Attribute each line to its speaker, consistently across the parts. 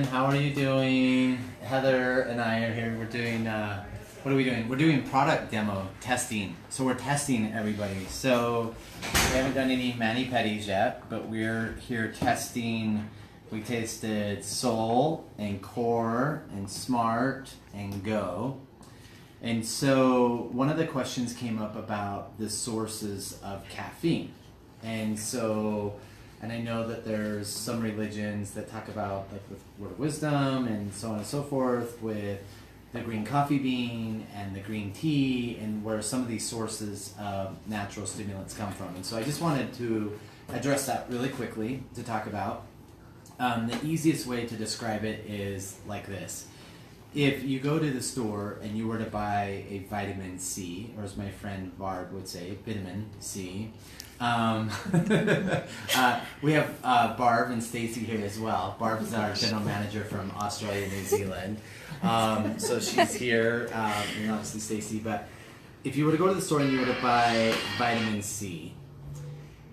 Speaker 1: everyone. How are you doing? Heather and I are here. We're doing, what are we doing? We're doing product demo testing. So we're testing everybody. So we haven't done any mani-pedis yet, but we're here testing. We tasted Soul and Core and Smart and Go. And so one of the questions came up about the sources of caffeine. And I know that there's some religions that talk about, like with Word of Wisdom and so on and so forth, with the green coffee bean and the green tea, and where some of these sources of natural stimulants come from. And so I just wanted to address that really quickly to talk about. The easiest way to describe it is like this. If you go to the store and you were to buy a vitamin C, or as my friend Barb would say, vitamin C, we have Barb and Stacy here as well. Barb's our general manager from Australia and New Zealand. So she's here, and obviously Stacy. But if you were to go to the store and you were to buy vitamin C,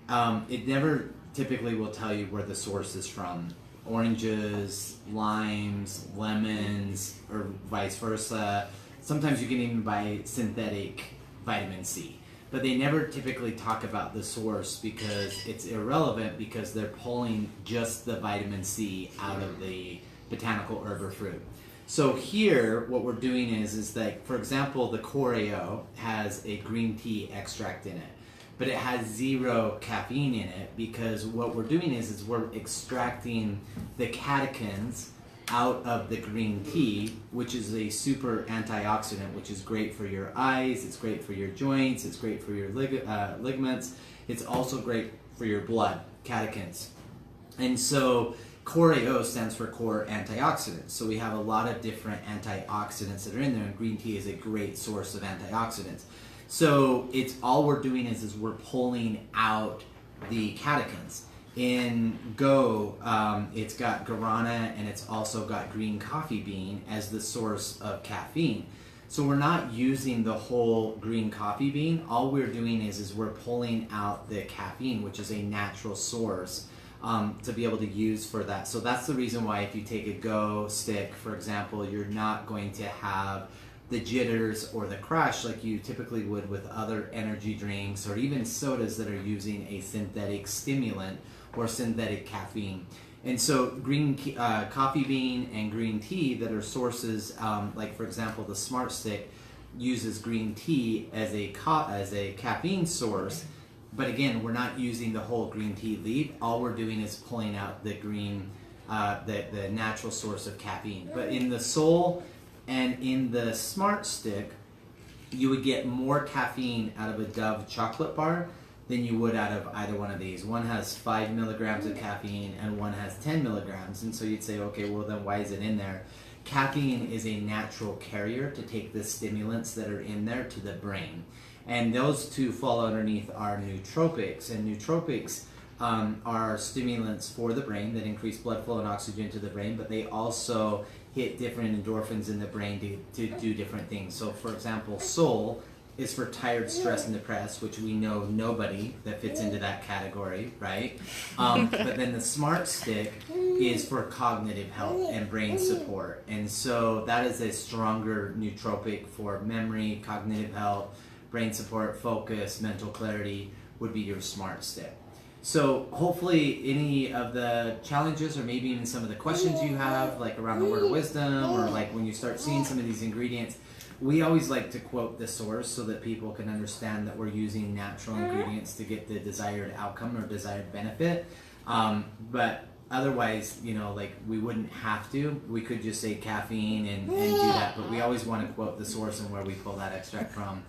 Speaker 1: it never typically will tell you where the source is from. Oranges, limes, lemons, or vice versa. Sometimes you can even buy synthetic vitamin C. But they never typically talk about the source because it's irrelevant, because they're pulling just the vitamin C out of the botanical herb or fruit. So here, what we're doing is that, for example, the Coreo has a green tea extract in it, but it has 0 caffeine in it, because what we're doing is we're extracting the catechins out of the green tea, which is a super antioxidant, which is great for your eyes, it's great for your joints, it's great for your ligaments, it's also great for your blood, catechins. And so Coreo stands for core antioxidants. So we have a lot of different antioxidants that are in there, and green tea is a great source of antioxidants. So it's all we're doing is we're pulling out the catechins. In Go, it's got guarana and it's also got green coffee bean as the source of caffeine. So we're not using the whole green coffee bean. All we're doing is we're pulling out the caffeine, which is a natural source, to be able to use for that. So that's the reason why if you take a Go stick, for example, you're not going to have the jitters or the crash like you typically would with other energy drinks or even sodas that are using a synthetic stimulant or synthetic caffeine. And so green coffee bean and green tea that are sources, like for example the Smart Stick uses green tea as a caffeine source, but again we're not using the whole green tea leaf. All we're doing is pulling out the green, the natural source of caffeine. But in the Soul and in the Smart Stick, you would get more caffeine out of a Dove chocolate bar than you would out of either one of these. One has 5 milligrams of caffeine and one has 10 milligrams. And so you'd say, okay, well then why is it in there? Caffeine is a natural carrier to take the stimulants that are in there to the brain. And those two fall underneath our nootropics. And nootropics are stimulants for the brain that increase blood flow and oxygen to the brain, but they also hit different endorphins in the brain to do different things. So for example, Soul is for tired, stressed, and depressed, which we know nobody that fits into that category, right? But then the Smart Stick is for cognitive health and brain support. And so that is a stronger nootropic for memory, cognitive health, brain support, focus, mental clarity would be your Smart Stick. So hopefully any of the challenges or maybe even some of the questions you have, like around the Word of Wisdom, or like when you start seeing some of these ingredients, we always like to quote the source so that people can understand that we're using natural ingredients to get the desired outcome or desired benefit. But otherwise, you know, like we wouldn't have to. We could just say caffeine and do that, but we always want to quote the source and where we pull that extract from.